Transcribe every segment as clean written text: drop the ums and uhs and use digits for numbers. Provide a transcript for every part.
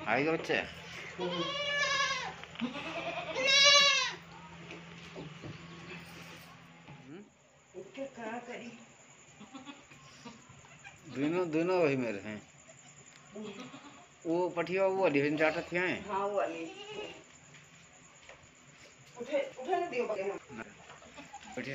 आएगा बच्चे। दोनों दोनों वही मेरे हैं। वो पठिया वो वाली है जाटा थी हैं। हाँ वो वाली। उठे उठे ना दियो बगे हम। पठिया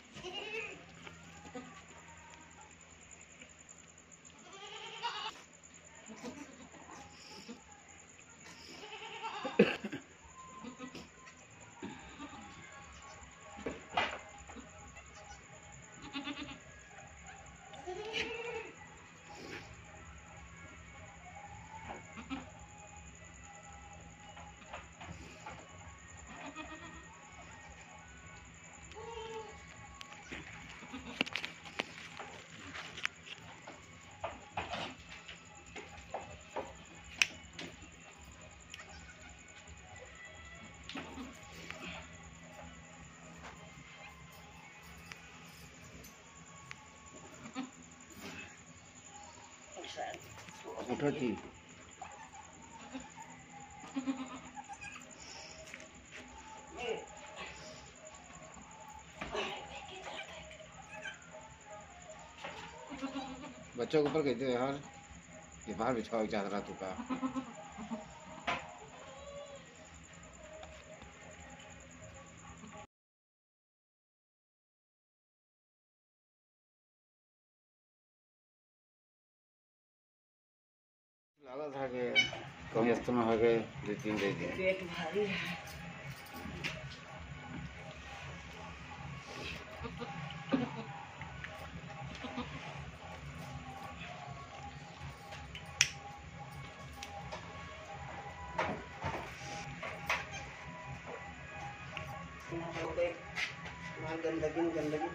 उठो थी। बच्चों के ऊपर कहते हो यार, ये बाहर बिछाओ चादरा तू का। लगा था कि कम में हो गए 2-3 दिन। पेट भारी है। गंदगी गंदगी